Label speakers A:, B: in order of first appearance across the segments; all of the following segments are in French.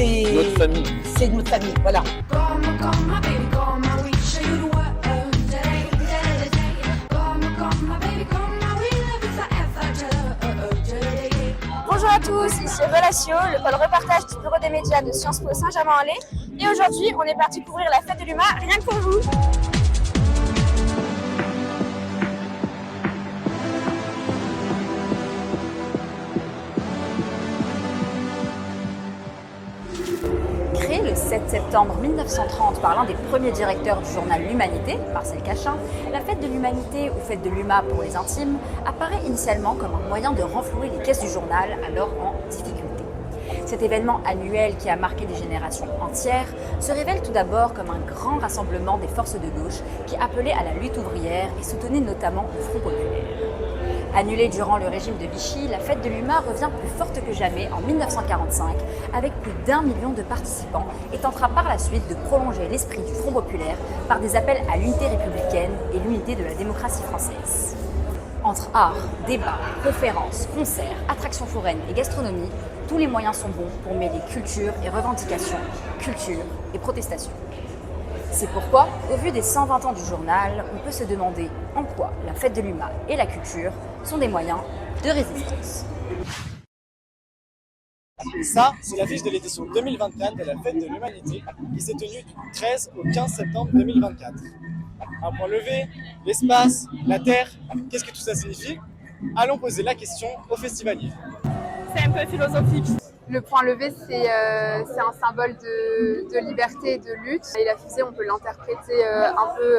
A: notre famille.
B: C'est notre famille, voilà.
C: Bonjour à tous, ici Relatio, le pôle reportage du bureau des médias de Sciences Po Saint-Germain-en-Laye. Et aujourd'hui, on est parti couvrir la fête de l'UMA, rien que pour vous. Créée le 7 septembre 1930 par l'un des premiers directeurs du journal L'Humanité, Marcel Cachin, la fête de l'Humanité ou fête de l'UMA pour les intimes apparaît initialement comme un moyen de renflouer les caisses du journal alors en difficulté. Cet événement annuel qui a marqué des générations entières se révèle tout d'abord comme un grand rassemblement des forces de gauche qui appelait à la lutte ouvrière et soutenait notamment le Front populaire. Annulée durant le régime de Vichy, la fête de l'UMA revient plus forte que jamais en 1945 avec plus d'1 million de participants et tentera par la suite de prolonger l'esprit du Front populaire par des appels à l'unité républicaine et l'unité de la démocratie française. Entre art, débats, conférences, concerts, attractions foraines et gastronomie, tous les moyens sont bons pour mêler culture et revendication, culture et protestation. C'est pourquoi, au vu des 120 ans du journal, on peut se demander en quoi la fête de l'UMA et la culture sont des moyens de résistance.
D: Ça, c'est l'affiche de l'édition 2024 de la fête de l'Humanité qui s'est tenue du 13 au 15 septembre 2024. Un point levé, l'espace, la terre, qu'est-ce que tout ça signifie? Allons poser la question aux festivaliers.
E: C'est un peu philosophique. Le point levé, c'est un symbole de liberté et de lutte. Et la fusée, on peut l'interpréter un peu...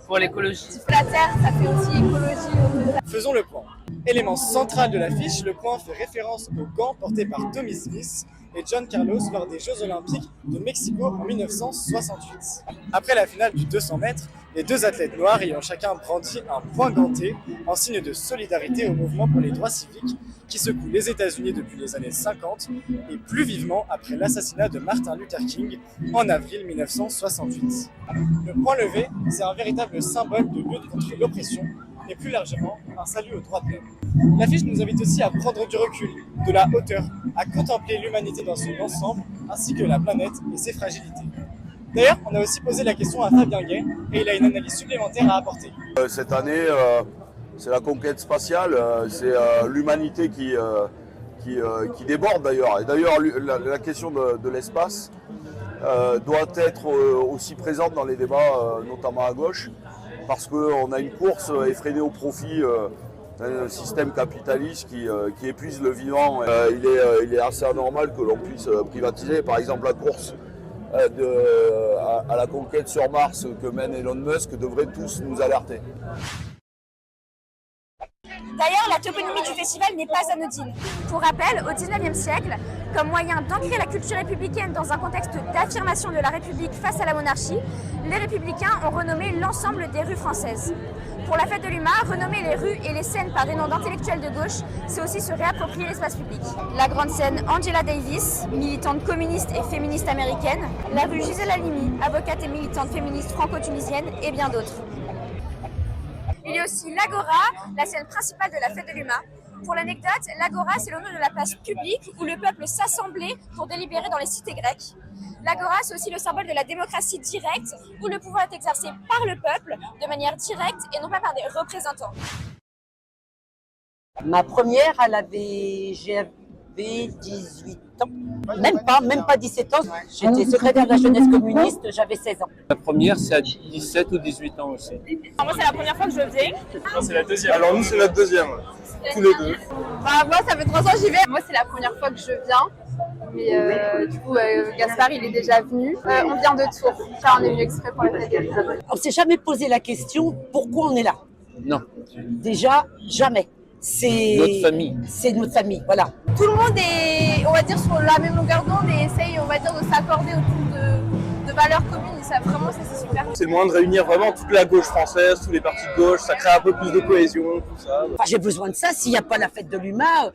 A: Pour l'écologie.
E: La terre, ça fait aussi écologie.
D: Faisons le point. Élément central de l'affiche, le point fait référence aux gants portés par Tommy Smith et John Carlos lors des Jeux Olympiques de Mexico en 1968. Après la finale du 200 mètres, les deux athlètes noirs ayant chacun brandi un poing ganté en signe de solidarité au mouvement pour les droits civiques qui secoue les États-Unis depuis les années 50 et plus vivement après l'assassinat de Martin Luther King en avril 1968. Le point levé, c'est un véritable symbole de lutte contre l'oppression et plus largement un salut aux droits de l'homme. L'affiche nous invite aussi à prendre du recul, de la hauteur, à contempler l'humanité dans son ensemble ainsi que la planète et ses fragilités. D'ailleurs, on a aussi posé la question à Fabien Gay et il a une analyse supplémentaire à apporter.
F: Cette année, c'est la conquête spatiale, c'est l'humanité qui déborde d'ailleurs. Et d'ailleurs, la question de l'espace doit être aussi présente dans les débats, notamment à gauche, parce qu'on a une course effrénée au profit d'un système capitaliste qui épuise le vivant. Il est assez anormal que l'on puisse privatiser, par exemple, la course à la conquête sur Mars que mène Elon Musk devrait tous nous alerter.
C: D'ailleurs, la toponymie du festival n'est pas anodine. Pour rappel, au XIXe siècle, comme moyen d'ancrer la culture républicaine dans un contexte d'affirmation de la République face à la monarchie, les républicains ont renommé l'ensemble des rues françaises. Pour la fête de l'UMA, renommer les rues et les scènes par des noms d'intellectuels de gauche, c'est aussi se réapproprier l'espace public. La grande scène Angela Davis, militante communiste et féministe américaine, la rue Gisèle Halimi, avocate et militante féministe franco-tunisienne et bien d'autres. Il y a aussi l'Agora, la scène principale de la fête de l'UMA. Pour l'anecdote, l'Agora, c'est le nom de la place publique où le peuple s'assemblait pour délibérer dans les cités grecques. L'Agora, c'est aussi le symbole de la démocratie directe, où le pouvoir est exercé par le peuple, de manière directe et non pas par des représentants.
B: Ma première, j'avais 18 ans. Même pas 17 ans. J'étais secrétaire de la jeunesse communiste, j'avais 16 ans.
A: La première, c'est à 17 ou 18 ans aussi.
E: Moi, c'est la première fois que je viens.
D: Non, c'est la deuxième.
F: Alors nous, c'est la deuxième, tous les deux.
E: Moi, ça fait 3 ans que j'y vais. Moi, c'est la première fois que je viens. Mais du coup, Gaspard, il est déjà venu. On vient de Tours, car on est venu exprès pour la fête de l'UMA.
B: On ne s'est jamais posé la question pourquoi on est là.
A: Non,
B: Déjà, jamais. C'est
A: notre famille.
B: C'est notre famille, voilà.
E: Tout le monde est, on va dire, sur la même longueur d'onde et essaye, on va dire, de s'accorder autour de valeurs communes. Et ça, vraiment, ça, c'est super.
G: C'est le moyen de réunir vraiment toute la gauche française, tous les partis de gauche, ça crée un peu plus de cohésion, tout ça.
B: Enfin, j'ai besoin de ça. S'il n'y a pas la fête de l'UMA...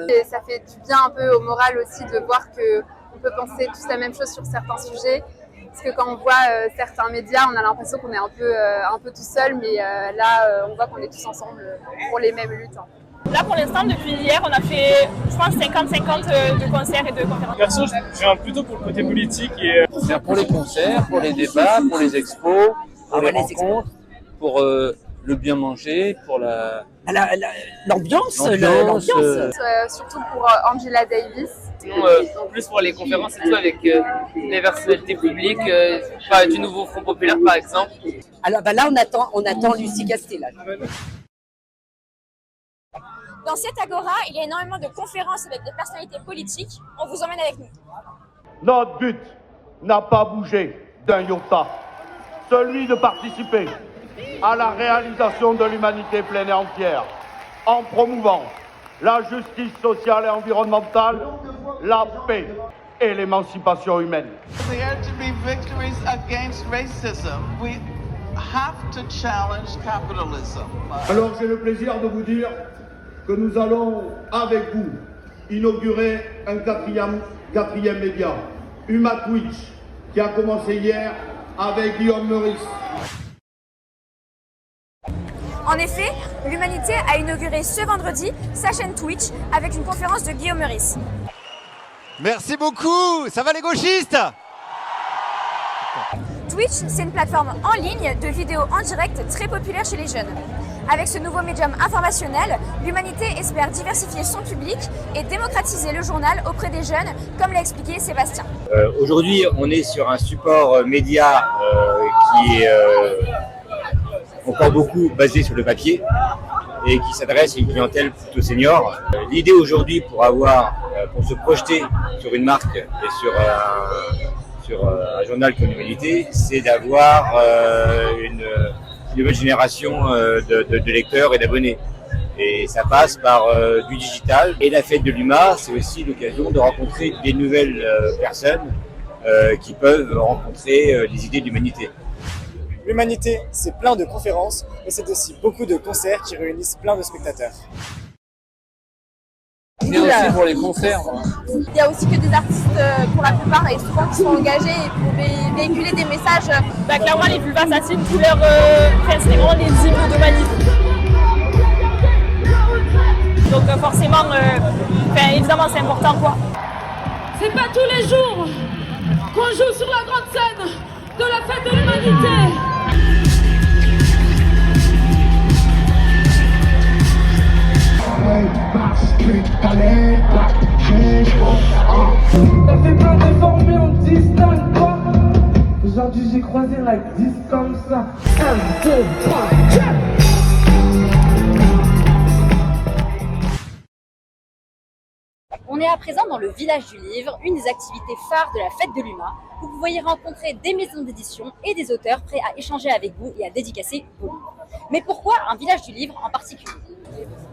E: Et ça fait du bien un peu au moral aussi de voir qu'on peut penser tous la même chose sur certains sujets. Parce que quand on voit certains médias, on a l'impression qu'on est un peu tout seul, mais là, on voit qu'on est tous ensemble pour les mêmes luttes.
H: Là, pour l'instant, depuis hier, on a fait, je pense, 50-50 de concerts et de conférences.
I: Perso, je viens plutôt pour le côté politique et
A: C'est pour les concerts, pour les débats, pour les expos, pour les rencontres, pour le bien manger, pour
B: L'ambiance.
E: Surtout pour Angela Davis.
J: Sinon, plus pour les conférences et tout avec les personnalités publiques, du nouveau Front Populaire par exemple.
B: Alors là, on attend Lucie Casté. Là.
C: Dans cette agora, il y a énormément de conférences avec des personnalités politiques. On vous emmène avec nous.
K: Notre but n'a pas bougé d'un iota, celui de participer à la réalisation de l'humanité pleine et entière, en promouvant la justice sociale et environnementale, la paix et l'émancipation humaine.
L: There to be victories against racism, we have to challenge capitalism.
K: Alors j'ai le plaisir de vous dire que nous allons, avec vous, inaugurer un quatrième média, Huma Twitch, qui a commencé hier avec Guillaume Meurice.
C: En effet, l'Humanité a inauguré ce vendredi sa chaîne Twitch avec une conférence de Guillaume Meurice.
M: Merci beaucoup, ça va les gauchistes?
C: Twitch, c'est une plateforme en ligne de vidéos en direct très populaire chez les jeunes. Avec ce nouveau médium informationnel, l'Humanité espère diversifier son public et démocratiser le journal auprès des jeunes, comme l'a expliqué Sébastien.
N: Aujourd'hui, on est sur un support média qui est encore beaucoup basé sur le papier et qui s'adresse à une clientèle plutôt senior. L'idée aujourd'hui pour se projeter sur une marque et sur un journal comme l'Humanité, c'est d'avoir une nouvelle génération de lecteurs et d'abonnés. Et ça passe par du digital. Et la fête de l'UMA, c'est aussi l'occasion de rencontrer des nouvelles personnes qui peuvent rencontrer les idées de l'Humanité.
D: L'Humanité, c'est plein de conférences, mais c'est aussi beaucoup de concerts qui réunissent plein de spectateurs.
A: Il y a aussi pour les concerts.
E: Il y a aussi que des artistes, pour la plupart, et souvent qui sont engagés et pour véhiculer des messages.
H: Clairement, les vulvas assassines, tous leurs c'est vraiment des hymnes de manif. Donc forcément, évidemment, c'est important, quoi.
O: C'est pas tous les jours qu'on joue sur la grande scène de la fête de l'Humanité.
P: T'as fait plein d'efforts mais on te distingue pas. Aujourd'hui j'ai croisé la 10 comme ça. 1, 2, 3, 4.
C: On est à présent dans le village du livre, une des activités phares de la fête de l'UMA, où vous voyez rencontrer des maisons d'édition et des auteurs prêts à échanger avec vous et à dédicacer vos livres. Mais pourquoi un village du livre en particulier?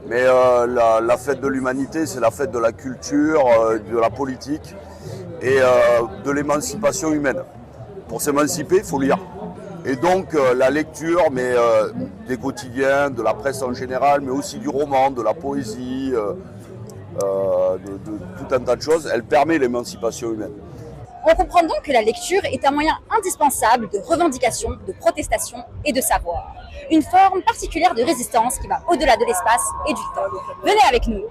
F: Mais la fête de l'humanité, c'est la fête de la culture, de la politique et de l'émancipation humaine. Pour s'émanciper, il faut lire. Et donc la lecture, mais des quotidiens, de la presse en général, mais aussi du roman, de la poésie, de tout un tas de choses, elle permet l'émancipation humaine.
C: On comprend donc que la lecture est un moyen indispensable de revendication, de protestation et de savoir. Une forme particulière de résistance qui va au-delà de l'espace et du temps. Venez avec nous.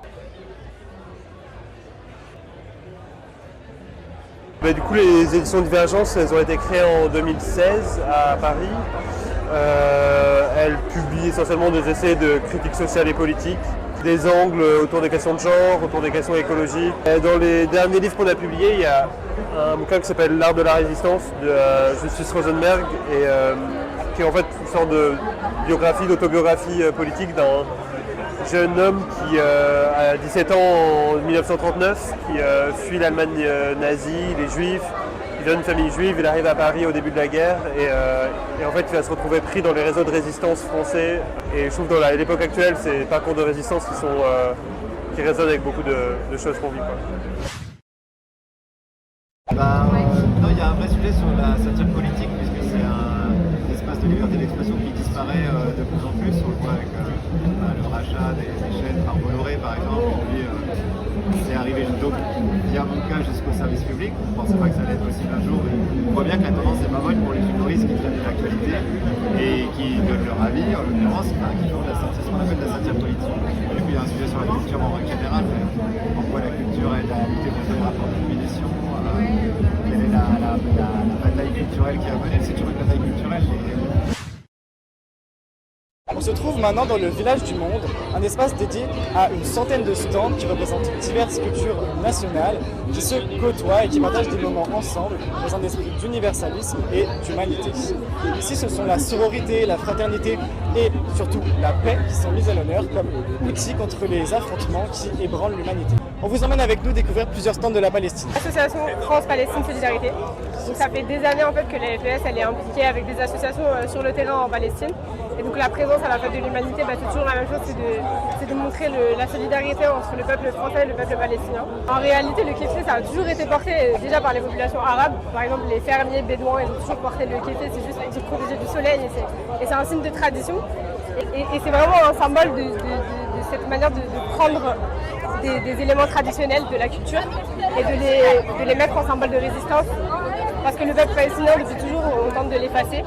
Q: Du coup, les éditions Divergence, elles ont été créées en 2016 à Paris. Elles publient essentiellement des essais de critique sociale et politique, des angles autour des questions de genre, autour des questions écologiques. Dans les derniers livres qu'on a publiés, il y a un bouquin qui s'appelle L'art de la résistance de Justus Rosenberg, et qui est en fait une sorte de biographie, d'autobiographie politique d'un jeune homme qui a 17 ans en 1939, qui fuit l'Allemagne nazie, les Juifs. Il vient d'une famille juive, il arrive à Paris au début de la guerre et en fait il va se retrouver pris dans les réseaux de résistance français. Et je trouve que dans l'époque actuelle, c'est parcours de résistance qui résonnent avec beaucoup de choses qu'on vit.
R: Non, il y a un vrai sujet sur la satire politique, puisque c'est un espace de liberté d'expression qui disparaît de plus en plus. On le voit avec le rachat des chaînes par Bolloré, par exemple. Puis, c'est arrivé via mon cas jusqu'au service public. On ne pensait pas que ça allait être possible un jour. On voit bien que la tendance est pas bonne pour les humoristes qui traitent de l'actualité et qui donnent leur avis, en l'occurrence, qui font ce qu'on appelle de la satire politique. Et puis il y a un sujet sur la culture en règle générale, pourquoi la culture aide à lutter contre les rapports de domination, quelle est la bataille culturelle qui a mené, c'est toujours une bataille culturelle.
D: On se trouve maintenant dans le village du monde, un espace dédié à une centaine de stands qui représentent diverses cultures nationales, qui se côtoient et qui partagent des moments ensemble dans un esprit d'universalisme et d'humanité. Ici, ce sont la sororité, la fraternité et surtout la paix qui sont mises à l'honneur comme outils contre les affrontements qui ébranlent l'humanité. On vous emmène avec nous découvrir plusieurs stands de la Palestine.
E: L'association France-Palestine Solidarité. Donc ça fait des années en fait que la FPS elle est impliquée avec des associations sur le terrain en Palestine. Et donc la présence à la fête de l'humanité, c'est toujours la même chose, c'est de montrer la solidarité entre le peuple français et le peuple palestinien. En réalité, le kéfé, ça a toujours été porté déjà par les populations arabes. Par exemple, les fermiers bédouins, ils ont toujours porté le kéfé, c'est juste pour protéger du soleil et c'est un signe de tradition. Et c'est vraiment un symbole de cette manière de prendre des éléments traditionnels de la culture et de les mettre en symbole de résistance. Parce que le peuple palestinien, depuis toujours, on tente de l'effacer.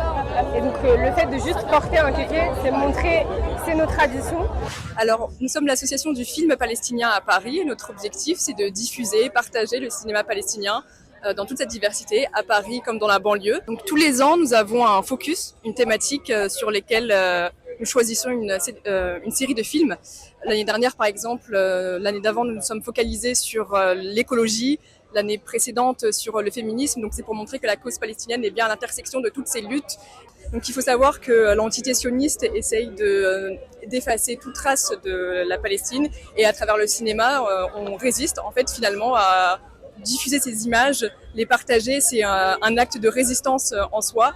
E: Et donc le fait de juste porter un kéké, c'est montrer, c'est nos traditions.
S: Alors, nous sommes l'association du film palestinien à Paris. Et notre objectif, c'est de diffuser, partager le cinéma palestinien dans toute cette diversité, à Paris comme dans la banlieue. Donc tous les ans, nous avons un focus, une thématique sur lesquelles nous choisissons une série de films. L'année dernière, par exemple, l'année d'avant, nous nous sommes focalisés sur l'écologie, l'année précédente sur le féminisme. Donc c'est pour montrer que la cause palestinienne est bien à l'intersection de toutes ces luttes. Donc il faut savoir que l'entité sioniste essaye d'effacer toute trace de la Palestine et à travers le cinéma, on résiste en fait finalement à diffuser ces images, les partager, c'est un acte de résistance en soi.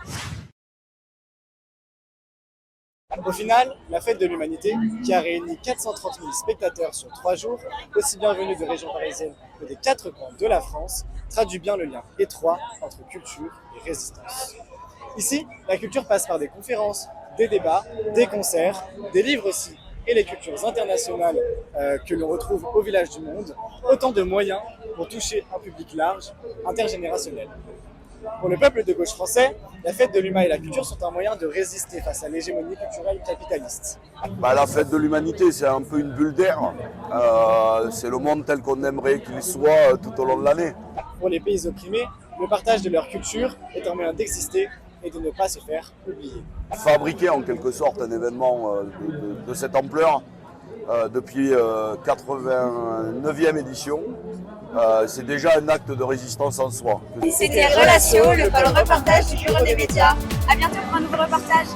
D: Au final, la fête de l'humanité, qui a réuni 430 000 spectateurs sur 3 jours, aussi bien venus de régions parisiennes que des 4 coins de la France, traduit bien le lien étroit entre culture et résistance. Ici, la culture passe par des conférences, des débats, des concerts, des livres aussi, et les cultures internationales que l'on retrouve au village du monde, autant de moyens pour toucher un public large, intergénérationnel. Pour le peuple de gauche français, la fête de l'humain et la culture sont un moyen de résister face à l'hégémonie culturelle capitaliste.
F: La fête de l'humanité, c'est un peu une bulle d'air. C'est le monde tel qu'on aimerait qu'il soit tout au long de l'année.
D: Pour les pays opprimés, le partage de leur culture est un moyen d'exister et de ne pas se faire oublier.
F: Fabriquer en quelque sorte un événement de cette ampleur depuis 89e édition, c'est déjà un acte de résistance en soi.
C: C'était Relation, le pôle reportage du Bureau des médias. À bientôt pour un nouveau reportage.